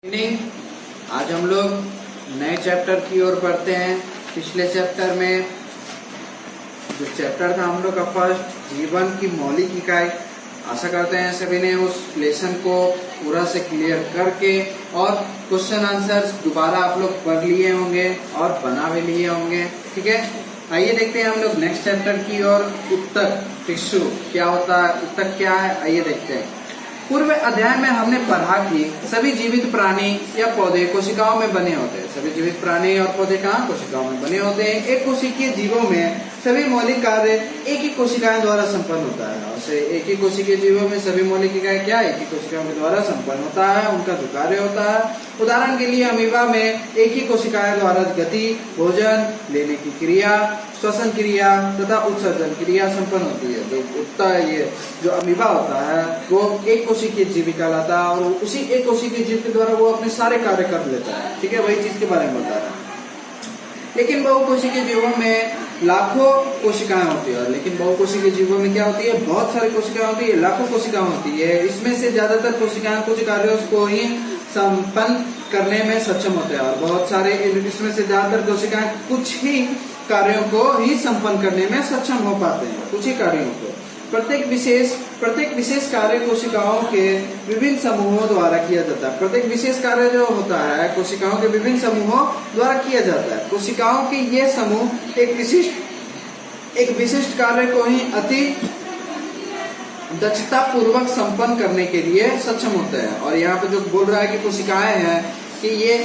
नहीं, आज हम लोग नए चैप्टर की ओर बढ़ते हैं। पिछले चैप्टर में जो चैप्टर था हम लोग का फर्स्ट, जीवन की मौलिक इकाई। आशा करते हैं सभी ने उस लेसन को पूरा से क्लियर करके और क्वेश्चन आंसर्स दोबारा आप लोग पढ़ लिए होंगे और बना भी लिए होंगे। ठीक है, आइए देखते हैं हम लोग नेक्स्ट चैप्टर की ओर। उत्तक टिश्यू क्या होता है, उत्तक क्या है, आइए देखते हैं। पूर्व अध्याय में हमने पढ़ा कि सभी जीवित प्राणी या पौधे कोशिकाओं में बने होते हैं। सभी जीवित प्राणी और पौधे कहाँ कोशिकाओं में बने होते हैं। एक कोशिकीय जीवों में सभी मौलिक कार्य एक ही कोशिकाएं द्वारा संपन्न होता है। और एक ही कोशिकीय जीवों में सभी मौलिक इकाई क्या एक ही कोशिकाओं के द्वारा संपन्न होता है, उनका जो कार्य होता है। उदाहरण के लिए अमीबा में एक ही कोशिकाएं द्वारा गति, भोजन लेने की क्रिया, श्वसन क्रिया तथा उत्सर्जन क्रिया संपन्न होती है। जो ये जो अमीबा होता है वो एक कोशिकीय जीव कहलाता है और उसी एक कोशिकीय जीव के द्वारा वो अपने सारे कार्य कर लेता है। ठीक है, वही चीज के बारे में बता रहा है। लेकिन बहुकोशिकीय जीवों में लाखों कोशिकाएं होती है। लेकिन बहुकोशिकीय जीवों में क्या होती है, बहुत सारी कोशिकाएं होती है, लाखों कोशिकाएं होती है। इसमें से ज्यादातर कोशिकाएं कुछ कार्यों को ही संपन्न करने में सक्षम होते हैं और बहुत सारे इसमें से ज्यादातर कोशिकाएं कुछ ही कार्यों को ही संपन्न करने में सक्षम हो पाते हैं, कुछ ही कार्यों को। प्रत्येक विशेष कार्य कोशिकाओं के विभिन्न समूहों द्वारा किया जाता है। प्रत्येक विशेष कार्य जो होता है कोशिकाओं के विभिन्न समूहों द्वारा किया जाता है। कोशिकाओं के ये समूह एक विशिष्ट कार्य को ही अति दक्षता पूर्वक संपन्न करने के लिए सक्षम होते हैं। और यहाँ पे जो बोल रहा है कि कोशिकाएं हैं कि ये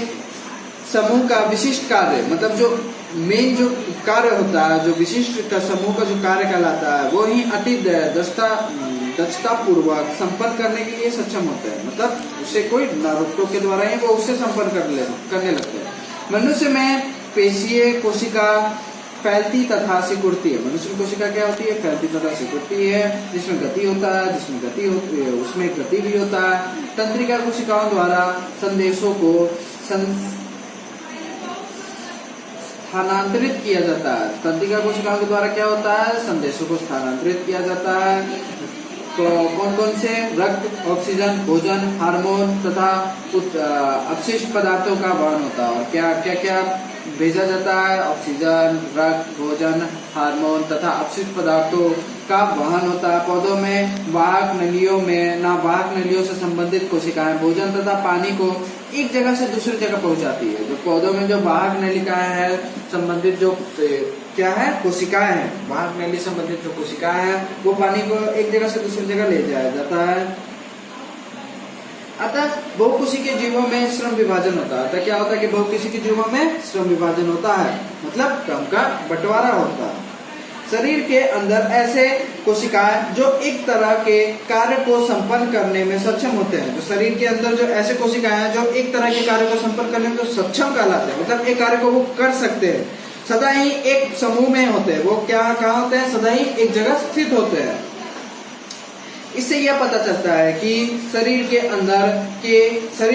समूह का विशिष्ट कार्य, मतलब जो मेन जो कार्य होता है, जो विशिष्ट का समूह का जो कार्य कहलाता है वो ही अति दक्षता पूर्वक संपन्न करने के लिए सक्षम होते हैं। मतलब उसे कोई रोक के द्वारा ही वो उससे संपन्न करने लगते हैं। मनुष्य में पेशीय कोशिका फैलती तथा सिकुड़ती है। मनुष्य की कोशिका क्या होती है, फैलती तथा सिकुड़ती है। जिसमें गति होता है, जिसमें गति होती है उसमें गति भी होता है। तंत्रिका कोशिकाओं द्वारा संदेशों को स्थानांतरित किया जाता है। तंत्रिका कोशिकाओं के द्वारा क्या होता है, संदेशों को स्थानांतरित किया जाता है। तो कौन कौन से, रक्त, ऑक्सीजन, भोजन, हार्मोन तथा अपशिष्ट पदार्थों का वहन होता है। और क्या क्या भेजा जाता है, ऑक्सीजन, रक्त, भोजन, हार्मोन तथा अपशिष्ट पदार्थों का वहन होता है। पौधों में वाहक नलियों में नावाहक नलियों से संबंधित कोशिकाएं भोजन तथा पानी को एक जगह से दूसरी जगह पहुंचाती है। जो पौधों में जो वाहक नलिकाएं हैं संबंधित जो क्या है, कोशिकाएं हैं, वाहक नली संबंधित जो कोशिकाएं हैं वो पानी को एक जगह से दूसरी जगह ले जाया जाता है। अतः बहुकोशिकीय जीवों में श्रम विभाजन होता है। अतः क्या होता है कि बहुकोशिकीय जीवों में श्रम विभाजन होता है, मतलब क्रम का बंटवारा होता है। शरीर के अंदर ऐसे कोशिकाएं जो एक तरह के कार्य को संपन्न करने में सक्षम होते हैं। जो शरीर के अंदर जो ऐसे कोशिकाएं हैं जो एक तरह के कार्य को संपन्न करने में तो सक्षम कहलाते हैं, मतलब एक कार्य को वो कर सकते हैं, सदा ही एक समूह में होते हैं। वो कहाँ होते हैं, सदा ही एक जगह स्थित होते हैं। इससे यह पता चलता है कि शरीर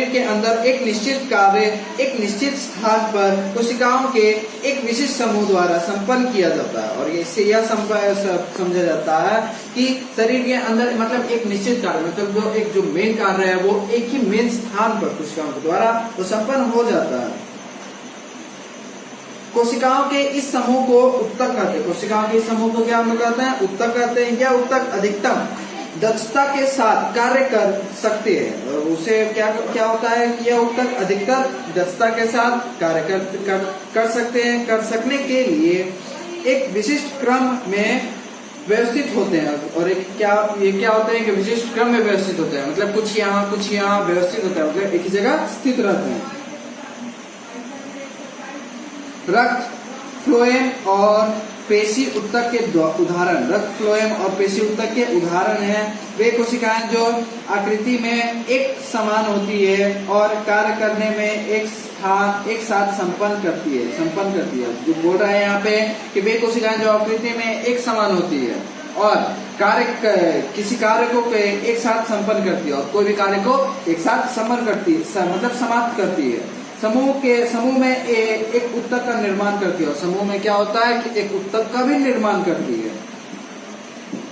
के अंदर एक निश्चित कार्य एक निश्चित स्थान पर कोशिकाओं के एक विशिष्ट समूह द्वारा संपन्न किया जाता है। और इससे यह समझा जाता है कि शरीर के अंदर मतलब एक निश्चित कार्य, मतलब जो मेन कार्य है वो एक ही मेन स्थान पर कोशिकाओं के द्वारा वो संपन्न हो जाता है। कोशिकाओं के इस समूह को उत्तक कहते हैं। कोशिकाओं के इस समूह को क्या हम लोग कहते हैं, उत्तक कहते हैं। या उत्तक अधिकतम दक्षता के साथ कार्य कर सकते हैं। और उसे क्या होता है कि यह उत्तक अधिकतर दक्षता के साथ कार्य कर सकते हैं। कर सकने के लिए एक विशिष्ट क्रम में व्यवस्थित होते हैं। और ये क्या होते हैं कि विशिष्ट क्रम में व्यवस्थित होते हैं, मतलब कुछ यहाँ व्यवस्थित होता है, मतलब एक ही जगह स्थित रहते हैं। रक्त, फ्लोएम और पेशी उत्तक के उदाहरण, रक्त, फ्लोएम और पेशी उत्तक के उदाहरण हैं वे कोशिकाएं जो आकृति में एक समान होती है और कार्य करने में एक साथ संपन्न करती है। जो बोल रहा है यहाँ पे कि वे कोशिकाएं जो आकृति में एक समान होती है और किसी कार्य को एक साथ संपन्न करती है और कोई भी कार्य को एक साथ संपन्न करती है, मतलब समाप्त करती है। समूह में एक उत्तक का निर्माण करती है। और समूह में क्या होता है कि एक उत्तक का भी निर्माण करती है।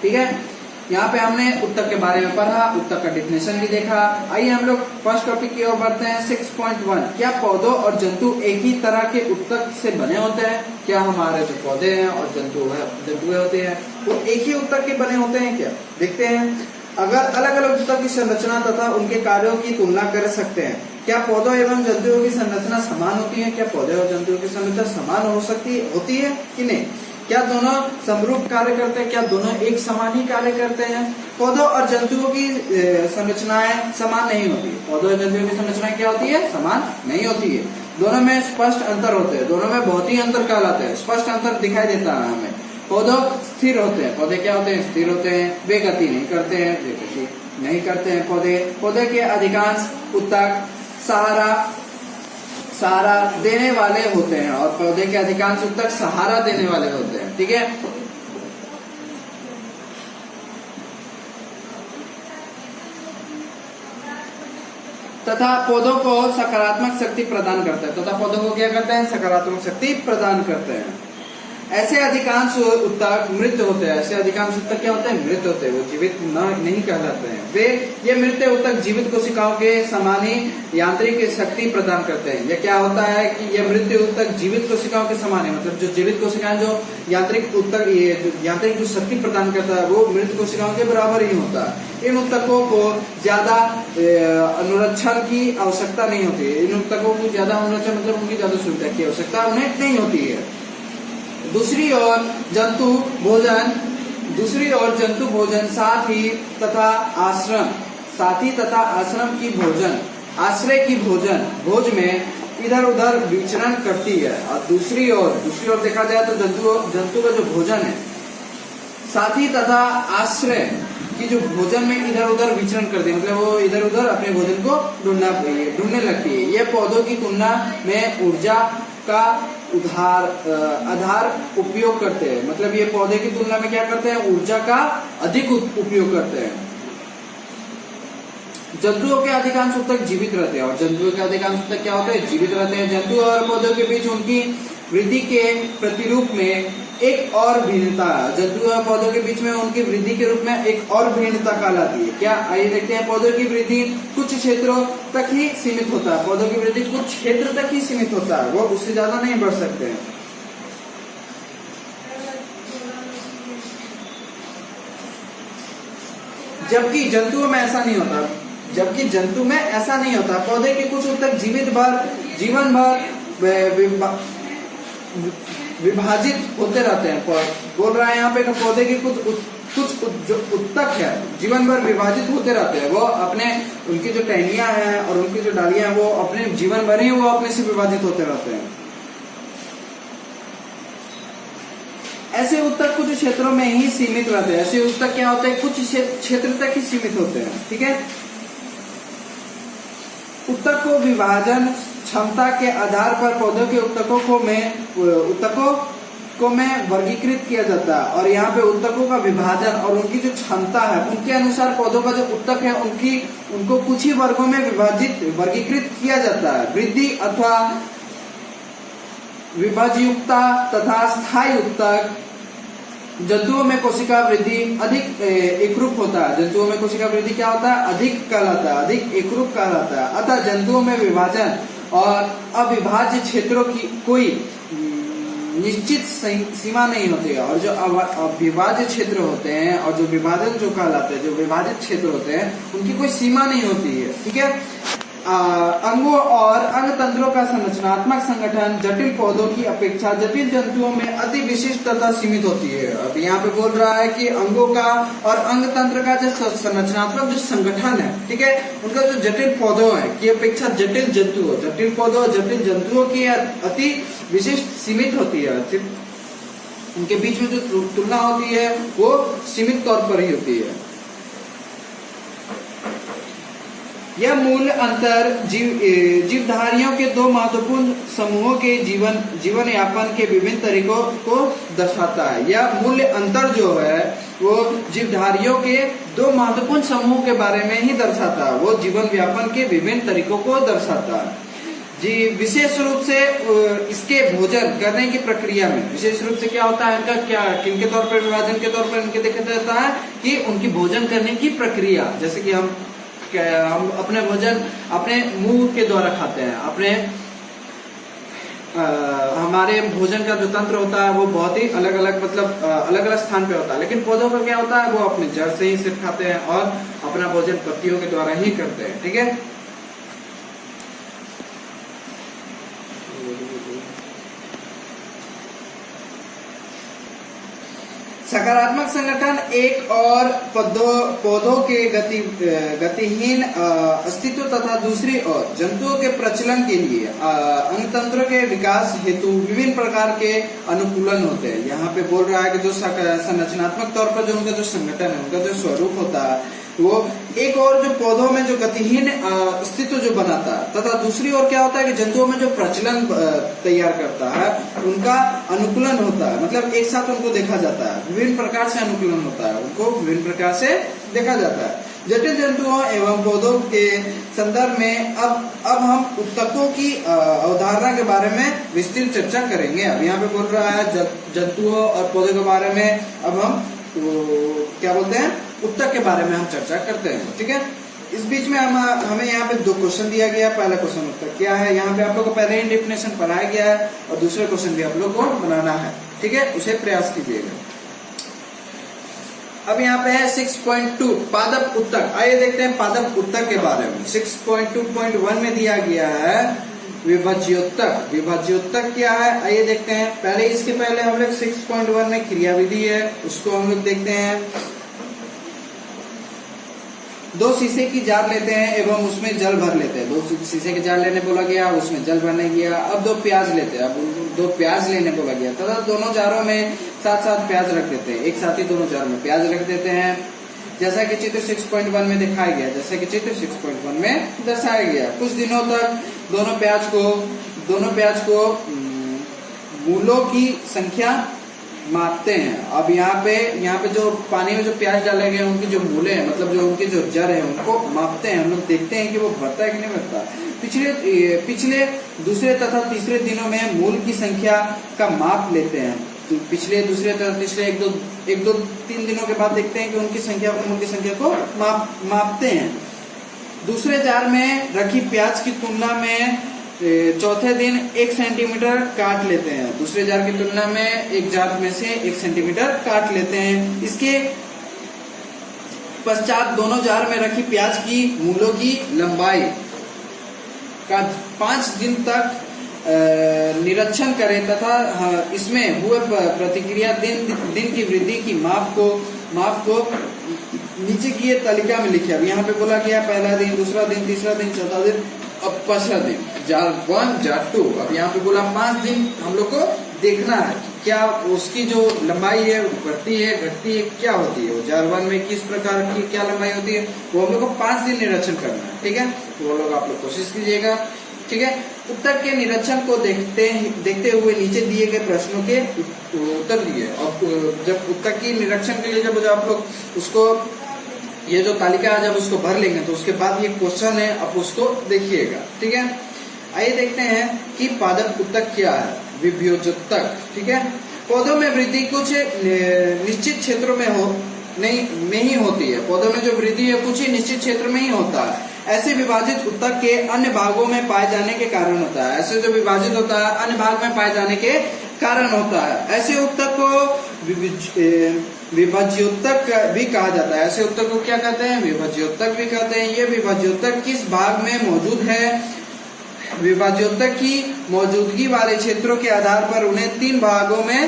ठीक है, यहाँ पे हमने उत्तक के बारे में पढ़ा, उत्तक का डिफिनेशन भी देखा। आइए हम लोग फर्स्ट टॉपिक की ओर बढ़ते हैं। 6.1 क्या पौधों और जंतु एक ही तरह के उत्तक से बने होते हैं? क्या हमारे जो पौधे हैं और जंतु होते हैं वो एक ही उत्तक के बने होते हैं क्या? देखते हैं। अगर अलग अलग उत्तक की संरचना तथा उनके कार्यों की तुलना कर सकते हैं। क्या पौधों एवं जंतुओं की संरचना समान होती है? क्या पौधे और जंतुओं की संरचना समान होती है कि नहीं? क्या दोनों समरूप कार्य करते हैं? क्या दोनों एक समान ही कार्य करते हैं? पौधों और जंतुओं की संरचनाएं समान नहीं होती। पौधों और जंतुओं की संरचनाएं क्या होती है? समान नहीं होती है। दोनों में स्पष्ट अंतर होते हैं। दोनों में बहुत ही अंतर कहलाते हैं। स्पष्ट अंतर दिखाई देता है हमें। पौधों स्थिर होते हैं। पौधे क्या होते हैं? स्थिर होते हैं। वे गति नहीं करते हैं। वे गति नहीं करते हैं। पौधे के अधिकांश उत्तक सहारा देने वाले होते हैं और पौधे के अधिकांश उत्तक सहारा देने वाले होते हैं। ठीक है। तथा पौधों को सकारात्मक शक्ति प्रदान करते हैं। तथा पौधों को क्या करते हैं? सकारात्मक शक्ति प्रदान करते हैं। ऐसे अधिकांश उत्तक मृत होते हैं। ऐसे अधिकांश उत्तक क्या होते हैं? मृत होते हैं। वो जीवित नहीं कहलाते हैं। ये मृत उत्तक जीवित कोशिकाओं के समान ही यांत्रिक शक्ति प्रदान करते हैं। ये क्या होता है कि ये मृत उत्तक जीवित कोशिकाओं के समान है। मतलब जो जीवित कोशिकाएं जो यांत्रिक जो शक्ति प्रदान करता है वो मृत कोशिकाओं के बराबर ही होता है। इन उत्तकों को ज्यादा अनुरक्षण की आवश्यकता नहीं होती है। इन उत्तकों को ज्यादा अनुरक्षण मतलब उनकी ज्यादा सुविधा की आवश्यकता उन्हें नहीं होती है। दूसरी ओर जंतु भोजन साथी तथा आश्रम की आश्रय की भोज में इधर उधर विचरण करती है। और दूसरी ओर देखा जाए तो जंतु का जो भोजन है साथी तथा आश्रय की जो भोजन में इधर उधर विचरण करती है। मतलब वो इधर उधर अपने भोजन को ढूंढने लगती है। ये पौधों की तुलना में ऊर्जा का आधार उपयोग करते हैं। मतलब ये पौधे की तुलना में क्या करते हैं? ऊर्जा का अधिक उपयोग करते हैं। जंतुओं के अधिकांश उत्तक जीवित रहते हैं और जंतुओं के अधिकांश उत्तक क्या होते हैं? जीवित रहते हैं। जंतु और पौधों के बीच उनकी वृद्धि के प्रतिरूप में एक और भिन्नता है। जंतु और पौधों के बीच में उनकी वृद्धि के रूप में एक और भिन्नता कहलाती है। क्या? आइए देखते हैं। पौधों की वृद्धि कुछ क्षेत्रों तक ही सीमित होता है। पौधों की वृद्धि कुछ क्षेत्र तक ही सीमित होता है। वो उससे ज्यादा नहीं बढ़ सकते हैं। जबकि जंतुओं में ऐसा नहीं होता। पौधे के कुछ उत्तक जीवन भर विभाजित होते रहते हैं। बोल रहा है यहाँ पे कि पौधे के कुछ जो उत्तक है जीवन भर विभाजित होते रहते हैं। वो अपने उनकी जो टहनियां हैं और उनकी जो डालियां वो अपने जीवन भर ही वो अपने से विभाजित होते रहते हैं। ऐसे उत्तक कुछ क्षेत्रों में ही सीमित रहते हैं। ऐसे उत्तक क्या होते हैं? कुछ क्षेत्र तक ही सीमित होते हैं। ठीक है। उत्तक को विभाजन क्षमता के आधार पर पौधों के उत्तकों को में वर्गीकृत किया जाता है। और यहाँ पे उत्तकों का विभाजन और उनकी जो क्षमता है उनके अनुसार पौधों का जो उत्तक है उनको कुछ ही वर्गों में वर्गीकृत किया जाता है। वृद्धि अथवा विभाज्ययुक्ता तथा स्थायी उत्तक। जंतुओं में कोशिका वृद्धि अधिक एकरूप होता है। जंतुओं में कोशिका वृद्धि क्या होता है? अधिक कहलाता है, अधिक एकरूप कहलाता है। अतः जंतुओं में विभाजन और अविभाज्य क्षेत्रों की कोई निश्चित सीमा नहीं होती है। और जो अविभाज्य क्षेत्र होते हैं और जो विभाजन जो कहलाते हैं, जो विभाजित क्षेत्र होते हैं उनकी कोई सीमा नहीं होती है। ठीक है। अंगों और अंग तंत्रों का संरचनात्मक संगठन जटिल पौधों की अपेक्षा जटिल जंतुओं में अति विशिष्ट तथा सीमित होती है। अब यहाँ पे बोल रहा है कि अंगों का और अंग तंत्र का जो संरचनात्मक जो संगठन है, ठीक है, उनका जो जटिल पौधों है की अपेक्षा जटिल पौधों जटिल जंतुओं की अति विशिष्ट सीमित होती है। उनके बीच में जो तुलना होती है वो सीमित तौर पर ही होती है। यह मूल अंतर जीवधारियों के दो महत्वपूर्ण समूहों के जीवन यापन के विभिन्न तरीकों को दर्शाता है। यह मूल्य अंतर जो है वो जीवधारियों के दो महत्वपूर्ण समूहों के बारे में ही दर्शाता है। वो जीवन व्यापन के विभिन्न तरीकों को दर्शाता है। जी विशेष रूप से इसके भोजन करने की प्रक्रिया में विशेष रूप से क्या होता है, इनका क्या किन के तौर पर विभाजन के तौर पर इनके देखा जाता है कि उनकी भोजन करने की प्रक्रिया, जैसे कि हम अपने भोजन अपने मुंह के द्वारा खाते हैं, अपने हमारे भोजन का जो तंत्र होता है वो बहुत ही अलग अलग मतलब अलग अलग स्थान पे होता है, लेकिन पौधों का क्या होता है वो अपने जड़ से ही सिर्फ खाते हैं और अपना भोजन पत्तियों के द्वारा ही करते हैं। ठीक है, सकारात्मक संगठन एक और पौधों के गतिहीन अस्तित्व तथा दूसरी ओर जंतुओं के प्रचलन के लिए अंगतंत्र के विकास हेतु विभिन्न प्रकार के अनुकूलन होते हैं। यहाँ पे बोल रहा है कि जो संरचनात्मक तौर पर जो उनका जो संगठन है, उनका जो स्वरूप होता है वो एक और जो पौधों में जो गतिहीन अस्तित्व जो बनाता है तथा दूसरी ओर क्या होता है कि जंतुओं में जो प्रचलन तैयार करता है उनका अनुकूलन होता है, मतलब एक साथ उनको देखा जाता है, विभिन्न प्रकार से अनुकूलन होता है, उनको विभिन्न प्रकार से देखा जाता है। जटिल जंतुओं एवं पौधों के संदर्भ में अब हम उत्तकों की अवधारणा के बारे में विस्तृत चर्चा करेंगे। अब यहाँ पे बोल रहा है जंतुओं और पौधों के बारे में, अब हम क्या बोलते हैं उत्तक के बारे में हम चर्चा करते हैं। ठीक है, इस बीच में हमें यहाँ पे दो क्वेश्चन दिया गया। पहला क्वेश्चन उत्तक क्या है, यहाँ पे आप लोग को पहले ही डेफिनेशन पढ़ाया गया है और दूसरा क्वेश्चन भी आप लोग को बनाना है। ठीक है, उसे प्रयास कीजिएगा। अब यहाँ पे है 6.2 पादप उत्तक। आइए देखते हैं पादप उत्तक के बारे में। 6.2.1 में दिया गया है विभाज्योत्तक। विभाज्योत्तक क्या है आइए देखते हैं। पहले इसके पहले हम लोग 6.1 में क्रियाविधि है उसको हम लोग देखते हैं। दो शीशे की जार लेते हैं एवं उसमें जल भर लेते हैं। दो शीशे की जार लेने बोला गया, उसमें जल भरने गया। अब दो प्याज लेते हैं, अब दो प्याज लेने बोला गया तथा दोनों जारों में साथ साथ प्याज रख देते हैं। एक साथ ही दोनों जारों में प्याज रख देते हैं, जैसा कि चित्र 6.1 में दिखाया गया, जैसा कि चित्र 6.1 में दर्शाया गया। कुछ दिनों तक दोनों प्याज को मूलों की संख्या मापते हैं। अब यहाँ पे जो पानी में जो प्याज डाले गए उनकी जो मूले हैं, मतलब जो उनके जो जड़ है उनको मापते हैं। हम लोग देखते हैं कि वो बढ़ता है कि नहीं बढ़ता। पिछले दूसरे तथा तीसरे दिनों में मूल की संख्या का माप लेते हैं। पिछले दूसरे तथा तीसरे एक दो 3 दिनों के बाद देखते हैं कि मूल की संख्या को मापते हैं। दूसरे जार में रखी प्याज की तुलना में चौथे दिन 1 सेंटीमीटर काट लेते हैं। दूसरे जार की तुलना में एक जार में से 1 सेंटीमीटर काट लेते हैं। इसके पश्चात दोनों जार में रखी प्याज की मूलों की लंबाई का 5 दिन तक निरीक्षण करें तथा इसमें हुए प्रतिक्रिया दिन की वृद्धि की माप को नीचे की तालिका में लिखे। अब यहाँ पे बोला गया पहला दिन, दूसरा दिन, तीसरा दिन, चौथा दिन, अब 5वां दिन, जार 1 जार 2। अब यहाँ पे बोला 5 दिन हम लोग को देखना है क्या उसकी जो लंबाई है बढ़ती है घटती है, क्या होती है। जार 1 में किस प्रकार की क्या लंबाई होती है वो हम लोग को 5 दिन निरीक्षण करना है। ठीक है, तो वो लोग आप लोग कोशिश कीजिएगा। ठीक है, उत्तक के निरीक्षण को देखते हुए नीचे दिए गए प्रश्नों के उत्तर दिए। और जब उत्तक की निरीक्षण के लिए जब आप लोग उसको ये जो तालिका है जब उसको भर लेंगे तो उसके बाद ये क्वेश्चन है, आप उसको देखिएगा। ठीक है, आइए देखते हैं कि पादप उत्तक क्या है। विभाज्योत्तक। ठीक है, पौधों में वृद्धि कुछ निश्चित क्षेत्रों में नहीं होती है। पौधों में जो वृद्धि है कुछ ही निश्चित क्षेत्र में ही होता है। ऐसे विभाजित उत्तक के अन्य भागों में पाए जाने के कारण होता है। ऐसे जो विभाजित होता है अन्य भाग में पाए जाने के कारण होता है। ऐसे उत्तक को विभाज्योत्तक भी कहा जाता है। ऐसे उत्तक को क्या कहते हैं, विभाज्योत्तक भी कहते हैं। ये विभाज्योत्तक किस भाग में मौजूद है, विभाज्योत्तक की मौजूदगी वाले क्षेत्रों के आधार पर उन्हें 3 भागों में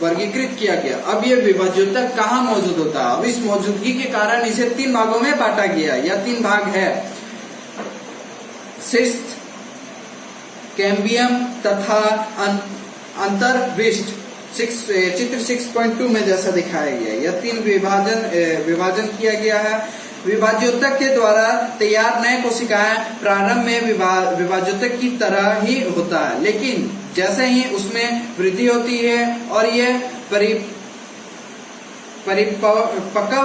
वर्गीकृत किया गया। अब ये विभाज्योत्तक कहाँ मौजूद होता है, अब इस मौजूदगी के कारण इसे 3 भागों में बांटा गया। या 3 भाग है, शिस्ट, कैम्बियम तथा अंतर्विष्ट। चित्र 6.2 में जैसा दिखाया गया, यह 3 विभाजन किया गया है। विभाज्योत्तक के द्वारा तैयार नए कोशिकाएं प्रारंभ में विभाज्योत्तक की तरह ही होता है, लेकिन जैसे ही उसमें वृद्धि होती है और ये परिपक्व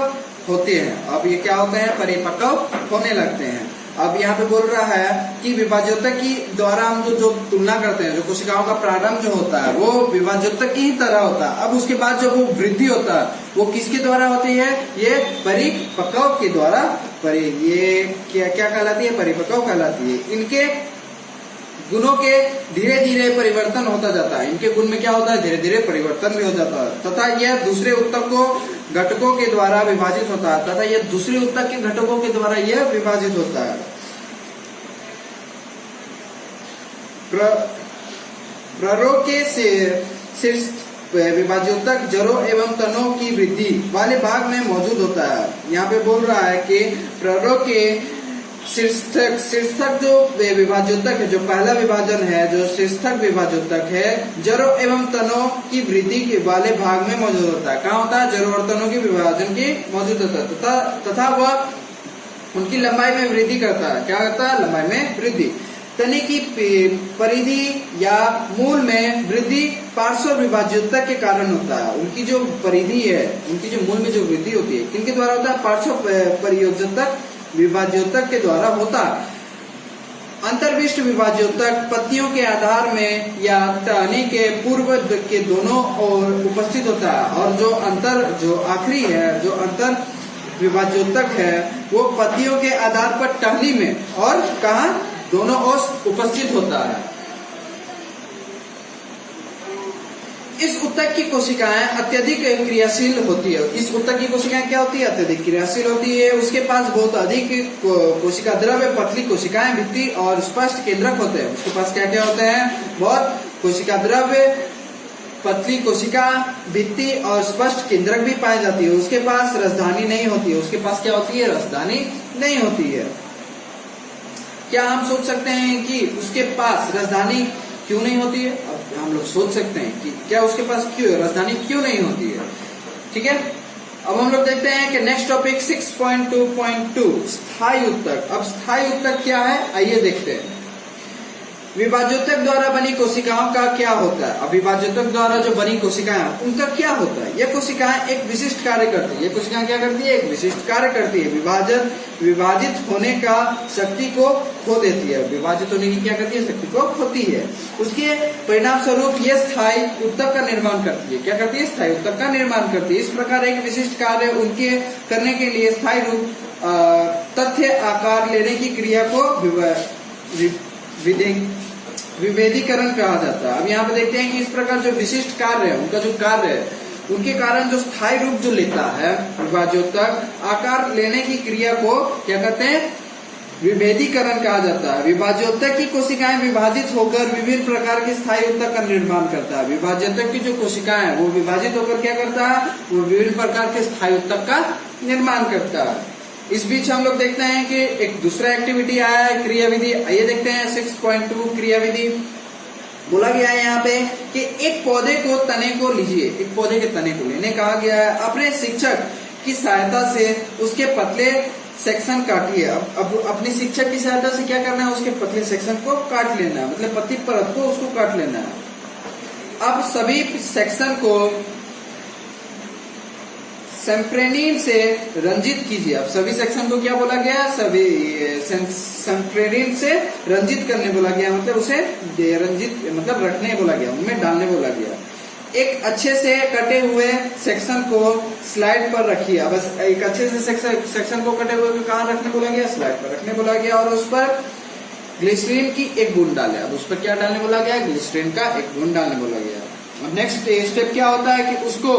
होते हैं। अब ये क्या होते हैं, परिपक्व होने लगते हैं। अब यहाँ पे बोल रहा है कि विभाज्योतक की द्वारा हम जो तुलना करते हैं, जो कोशिकाओं का प्रारंभ जो होता है वो विभाज्योतक की ही तरह होता है। अब उसके बाद जब वो वृद्धि होता है वो किसके द्वारा होती है? ये परिपक्व के द्वारा। ये क्या कहलाती है? परिपक्व कहलाती है। इनके गुणों के धीरे धीरे परिवर्तन होता जाता है। इनके गुण में क्या होता है? धीरे धीरे परिवर्तन भी हो जाता है तथा यह दूसरे उत्तक घटकों के द्वारा विभाजित होता है तथा यह दूसरे उत्तक के घटकों के द्वारा यह विभाजित होता है। प्ररोग के शीर्ष विभाज्योतक जड़ों एवं तनों की वृद्धि वाले भाग में मौजूद होता है। यहाँ पे बोल रहा है कि प्ररोग के शीर्षक जो विभाज्योतक है, जो पहला विभाजन है, जो शीर्षक विभाज्योतक है, जड़ों एवं तनों की वृद्धि के वाले भाग में मौजूद होता है। कहाँ होता है? जड़ों और तनों के विभाजन की मौजूद होता है तथा वह उनकी लंबाई में वृद्धि करता है। क्या करता है? लंबाई में वृद्धि। तने की परिधि या मूल में वृद्धि पार्श्व विभाज्योतक के कारण होता है। उनकी जो परिधि है, उनकी जो मूल में जो वृद्धि होती है, किनके द्वारा होता है? पार्श्व परियोजक विभाज्योतक के द्वारा होता है। अंतर्विष्ट विभाज्योतक पत्तियों के आधार में या टहनी के पूर्व के दोनों ओर उपस्थित होता है और जो आखिरी है, जो अंतर विभाज्योतक है, वो पत्तियों के आधार पर टहनी में और कहा? दोनों ओर उपस्थित होता है। इस उत्तक की कोशिकाएं अत्यधिक क्रियाशील होती है। इस उत्तक की कोशिकाएं क्या होती है? अत्यधिक क्रियाशील होती है। उसके पास बहुत अधिक कोशिका द्रव्य, पतली कोशिकाएं, भित्ति और स्पष्ट केंद्रक होते हैं। उसके पास क्या क्या होते हैं? बहुत कोशिका द्रव्य, पतली कोशिका, भित्ति और स्पष्ट केंद्रक भी पाई जाती है। उसके पास रसधानी नहीं होती है। उसके पास क्या होती है? रसधानी नहीं होती है। क्या हम सोच सकते हैं कि उसके पास रसधानी क्यों नहीं होती है? अब हम लोग सोच सकते हैं कि क्या उसके पास क्यों रसधानी क्यों नहीं होती है। ठीक है, अब हम लोग देखते हैं कि नेक्स्ट टॉपिक 6.2.2 स्थायी उत्तक। अब स्थायी उत्तक क्या है? आइए देखते हैं। विभाज्योतक द्वारा बनी कोशिकाओं का क्या होता है? अब विभाज्योतक द्वारा जो बनी कोशिकाएं, उनका क्या होता है? ये कोशिकाएं एक विशिष्ट कार्य करती है। ये कोशिकाएं क्या करती है? एक विशिष्ट कार्य करती है। विभाजित होने का शक्ति को खो देती है। विभाजित होने की क्या करती है? शक्ति को खोती है। उसके परिणाम स्वरूप ये स्थायी उत्तक का निर्माण करती है। क्या करती है? स्थायी उत्तक का निर्माण करती है। इस प्रकार एक विशिष्ट कार्य उनके करने के लिए स्थायी रूप तथ्य आकार लेने की क्रिया को विभेदीकरण कहा जाता है। अब यहाँ पे देखते हैं कि इस प्रकार जो विशिष्ट कार्य है, उनका जो कार्य है, उनके कारण जो स्थायी रूप जो लेता है विभाज्योतक, आकार लेने की क्रिया को क्या कहते हैं? विभेदीकरण कहा जाता है। विभाज्योतक की कोशिकाएं विभाजित होकर विभिन्न प्रकार के स्थायी उत्तक का निर्माण करता है। विभाज्योतक की जो कोशिकाएं है वो विभाजित होकर क्या करता है? वो विभिन्न प्रकार के स्थायी उत्तक का निर्माण करता है। इस बीच हम लोग देखते हैं कि एक दूसरा एक्टिविटी आया है, क्रियाविधि। आइए देखते हैं 6.2 क्रियाविधि। बोला गया है यहाँ पे कि एक पौधे को तने को लीजिए। एक पौधे के तने को लेने कहा गया है। अपने शिक्षक की सहायता से उसके पतले सेक्शन काटिए। अब अपने शिक्षक की सहायता से क्या करना है? उसके पतले सेक्शन को काट लेना है, मतलब पतली परत को उसको काट लेना है। अब सभी सेक्शन को सेम्प्रेनिन से रंजित कीजिए। अब सभी सेक्शन को क्या बोला गया? सभी सेम्प्रेनिन से रंजित करने बोला गया, मतलब उसे रंजित मतलब रखने बोला गया, उनमें डालने बोला गया। एक अच्छे से कटे हुए सेक्शन को स्लाइड पर रखिए। अब एक अच्छे से सेक्शन को कटे हुए को कहाँ रखने बोला गया? स्लाइड पर रखने बोला गया और उस पर ग्लिसरीन की एक बूंद डाले। अब उस पर क्या डालने बोला गया? ग्लिसरीन का एक बूंद डालने बोला गया। अब नेक्स्ट स्टेप क्या होता है कि उसको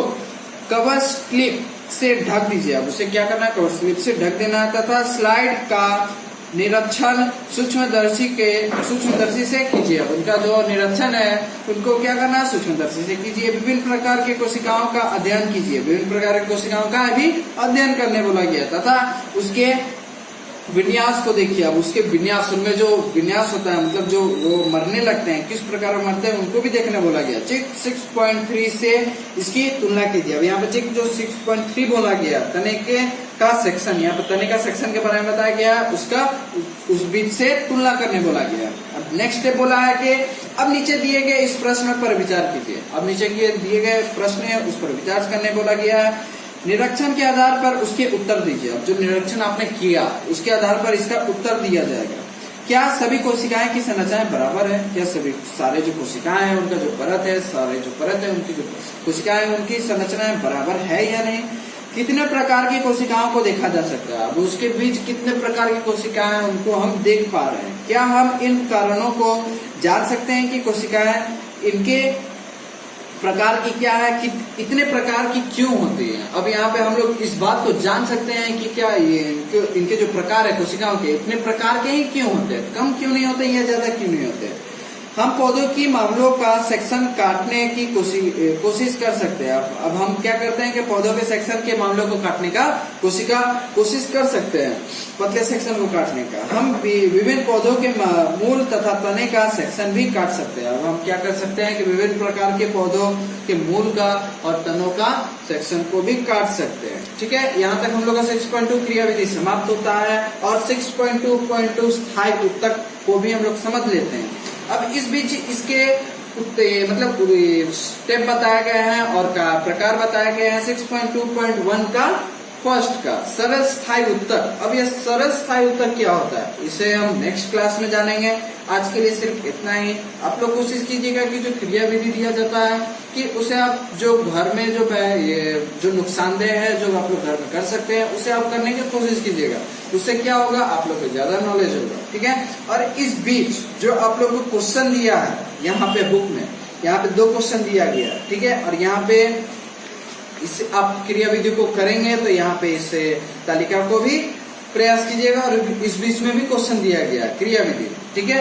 कवर स्लिप से ढक दीजिए। अब उसे क्या करना है? कवर स्लिप से ढक देना तथा स्लाइड का निरीक्षण सूक्ष्मदर्शी से कीजिए। अब उनका जो निरीक्षण है उनको क्या करना है? सूक्ष्मदर्शी से कीजिए। विभिन्न प्रकार के कोशिकाओं का अध्ययन कीजिए। विभिन्न प्रकार की कोशिकाओं का भी अध्ययन करने बोला गया तथा उसके विन्यास को देखिए। अब उसके विन्यास, उनमें जो विन्यास होता है, मतलब जो वो मरने लगते हैं, किस प्रकार मरते हैं, उनको भी देखने बोला गया। चेक 6.3 से इसकी तुलना कीजिए। अब यहाँ पे चेक जो 6.3 बोला गया, तने का सेक्शन, यहाँ पे तने का सेक्शन के बारे में बताया गया, उसका उस बीच से तुलना करने बोला गया। अब नेक्स्ट स्टेप बोला है कि अब नीचे दिए गए इस प्रश्न पर विचार कीजिए। अब नीचे दिए गए प्रश्न है उस पर विचार करने बोला गया है। निरीक्षण के आधार पर उसके उत्तर दीजिए। अब जो निरीक्षण आपने किया उसके आधार पर इसका उत्तर दिया जाएगा। क्या सभी कोशिकाएं की संरचनाएं बराबर है? क्या सभी सारे जो कोशिकाएं हैं उनका जो परत है, सारे जो परत है उनकी जो कोशिकाएं उनकी संरचनाएं बराबर है या नहीं? कितने प्रकार की कोशिकाओं को देखा जा सकता है? अब उसके बीच कितने प्रकार की कोशिकाएं हैं उनको हम देख पा रहे हैं? क्या हम इन कारणों को जान सकते हैं कि कोशिकाएं इनके प्रकार की क्या है, कि इतने प्रकार की क्यों होती हैं? अब यहाँ पे हम लोग इस बात को जान सकते हैं कि क्या ये इनके जो प्रकार है कोशिकाओं के इतने प्रकार के ही क्यों होते हैं, कम क्यों नहीं होते या ज्यादा क्यों नहीं होते? हम पौधों की मामलों का सेक्शन काटने की कोशिश कर सकते हैं। अब हम क्या करते हैं कि पौधों के सेक्शन के मामलों को काटने का कोशिश कर सकते हैं, पतले सेक्शन को काटने का। हम विभिन्न पौधों के मूल तथा तने का सेक्शन भी काट सकते हैं। अब हम क्या कर सकते हैं कि विभिन्न प्रकार के पौधों के मूल का और तनों का सेक्शन को भी काट सकते हैं। ठीक है, यहाँ तक हम लोग का 6.2 क्रियाविधि समाप्त होता है और 6.2.2 स्थायी उत्तक को भी हम लोग समझ लेते हैं। अब इस बीच इसके मतलब स्टेप बताया गया है और का प्रकार बताया गया है। 6.2.1 का फर्स्ट का सरल स्थायी उत्तक। अब यह सरल स्थायी उत्तक क्या होता है इसे हम नेक्स्ट क्लास में जानेंगे। आज के लिए सिर्फ इतना ही। आप लोग कोशिश कीजिएगा कि जो क्रियाविधि दिया जाता है कि उसे आप जो घर में जो नुकसानदेह है जो आप लोग घर में कर सकते हैं उसे आप करने की कोशिश कीजिएगा। उससे क्या होगा, आप लोग को ज्यादा नॉलेज होगा। ठीक है, और इस बीच जो आप लोग को क्वेश्चन दिया है यहाँ पे बुक में, यहाँ पे 2 क्वेश्चन दिया गया। ठीक है, और यहाँ पे इसे आप क्रियाविधि को करेंगे तो यहाँ पे इस तालिका को भी प्रयास कीजिएगा और इस बीच में भी क्वेश्चन दिया गया क्रियाविधि। ठीक है,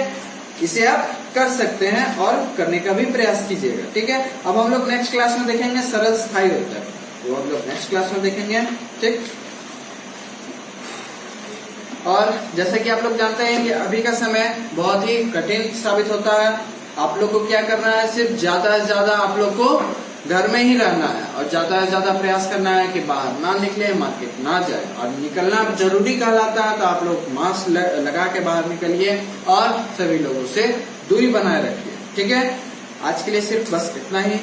इसे आप कर सकते हैं और करने का भी प्रयास कीजिएगा। ठीक है, अब हम लोग नेक्स्ट क्लास में देखेंगे सरल स्थायी उत्तक, वो हम लोग नेक्स्ट क्लास में देखेंगे। ठीक, और जैसे कि आप लोग जानते हैं कि अभी का समय बहुत ही कठिन साबित होता है। आप लोग को क्या करना है, सिर्फ ज्यादा से ज्यादा आप लोग को घर में ही रहना है और ज्यादा से ज्यादा प्रयास करना है कि बाहर ना निकले, मार्केट ना जाए। और निकलना जरूरी कहलाता है तो आप लोग मास्क लगा के बाहर निकलिए और सभी लोगों से दूरी बनाए रखिए। ठीक है, आज के लिए सिर्फ बस इतना ही।